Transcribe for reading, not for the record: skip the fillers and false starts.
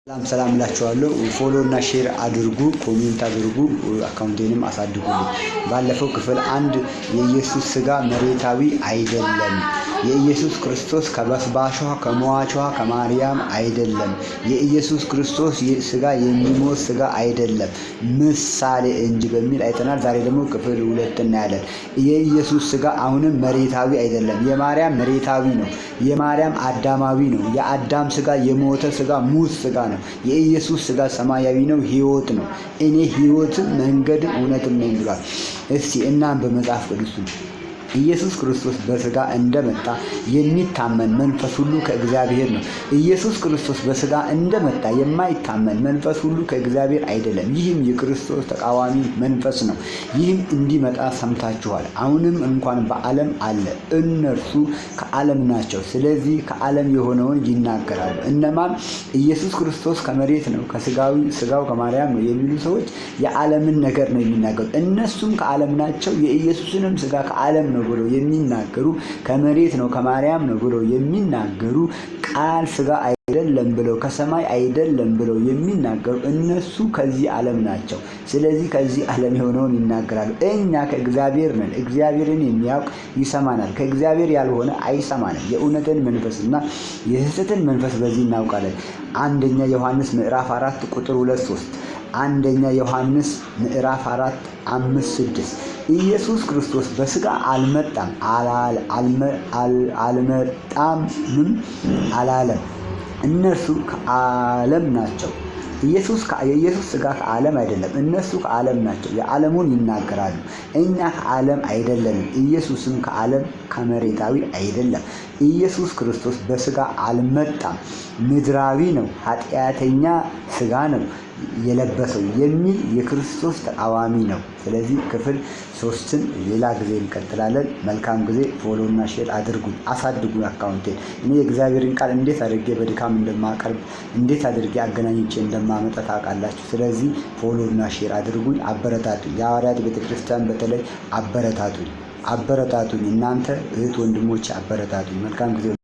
ሰላም እላችኋለሁ። ፎሎ እና ሼር አድርጉ፣ ኮሜንት አድርጉ፣ አካውንቴንም አሳድጉልኝ። ባለፈው ክፍል አንድ የኢየሱስ ሥጋ መሬታዊ አይደለም። የኢየሱስ ክርስቶስ ከበስባሿ ከሟቿ ከማርያም አይደለም። የኢየሱስ ክርስቶስ ሥጋ የሚሞት ሥጋ አይደለም፣ ምሳሌ እንጂ በሚል አይተናል። ዛሬ ደግሞ ክፍል 2 እናያለን። የኢየሱስ ሥጋ አሁንም መሬታዊ አይደለም። የማርያም መሬታዊ ነው። የማርያም አዳማዊ ነው። የአዳም ሥጋ የሞተ ሥጋ ሙት ሥጋ ነው። የኢየሱስ ሥጋ ሰማያዊ ነው፣ ሕይወት ነው። እኔ ሕይወትም መንገድም እውነትም ነኝ ብሏል። እስቲ እናንብብ መጽሐፍ ቅዱስን። ኢየሱስ ክርስቶስ በሥጋ እንደመጣ የሚታመን መንፈስ ሁሉ ከእግዚአብሔር ነው። ኢየሱስ ክርስቶስ በሥጋ እንደመጣ የማይታመን መንፈስ ሁሉ ከእግዚአብሔር አይደለም። ይህም የክርስቶስ ተቃዋሚ መንፈስ ነው። ይህም እንዲመጣ ሰምታችኋል። አሁንም እንኳን በዓለም አለ። እነርሱ ከዓለም ናቸው፣ ስለዚህ ከዓለም የሆነውን ይናገራሉ። እነማን? ኢየሱስ ክርስቶስ ከመሬት ነው፣ ሥጋው ከማርያም ነው የሚሉ ሰዎች የዓለምን ነገር ነው የሚናገሩ። እነሱም ከዓለም ናቸው፣ የኢየሱስንም ሥጋ ከዓለም ነው ብለው የሚናገሩ፣ ከመሬት ነው ከማርያም ነው ብለው የሚናገሩ፣ ቃል ሥጋ አይደለም ብለው ከሰማይ አይደለም ብለው የሚናገሩ እነሱ ከዚህ ዓለም ናቸው። ስለዚህ ከዚህ ዓለም የሆነውን ይናገራሉ። እኛ ከእግዚአብሔር ነን። እግዚአብሔርን የሚያውቅ ይሰማናል፣ ከእግዚአብሔር ያልሆነ አይሰማንም። የእውነትን መንፈስና የሐሰትን መንፈስ በዚህ እናውቃለን። አንደኛ ዮሐንስ ምዕራፍ 4 ቁጥር 2-3 አንደኛ ዮሐንስ ምዕራፍ 4 5-6 ኢየሱስ ክርስቶስ በሥጋ አልመጣም አልመጣምም አላለም። እነርሱ ከዓለም ናቸው። የኢየሱስ ሥጋ ከዓለም አይደለም። እነሱ ከዓለም ናቸው፣ የዓለሙን ይናገራሉ። እኛ ከዓለም አይደለንም። ኢየሱስም ከዓለም ከመሬታዊ አይደለም። ኢየሱስ ክርስቶስ በሥጋ አልመጣም፣ ምድራዊ ነው፣ ኃጢአተኛ ሥጋ ነው የለበሰው የሚል የክርስቶስ ተቃዋሚ ነው። ስለዚህ ክፍል 3ን ሌላ ጊዜ እንቀጥላለን። መልካም ጊዜ። ፎሎ እና ሼር አድርጉኝ፣ አሳድጉኝ አካውንቴን። እኔ የእግዚአብሔርን ቃል እንዴት አድርጌ በድካም እንደማቀርብ እንዴት አድርጌ አገናኝቼ እንደማመጣ ታውቃላችሁ። ስለዚህ ፎሎ እና ሼር አድርጉኝ፣ አበረታቱኝ። የሐዋርያት ቤተክርስቲያን በተለይ አበረታቱኝ። እናንተ እህት ወንድሞች አበረታቱኝ። መልካም ጊዜ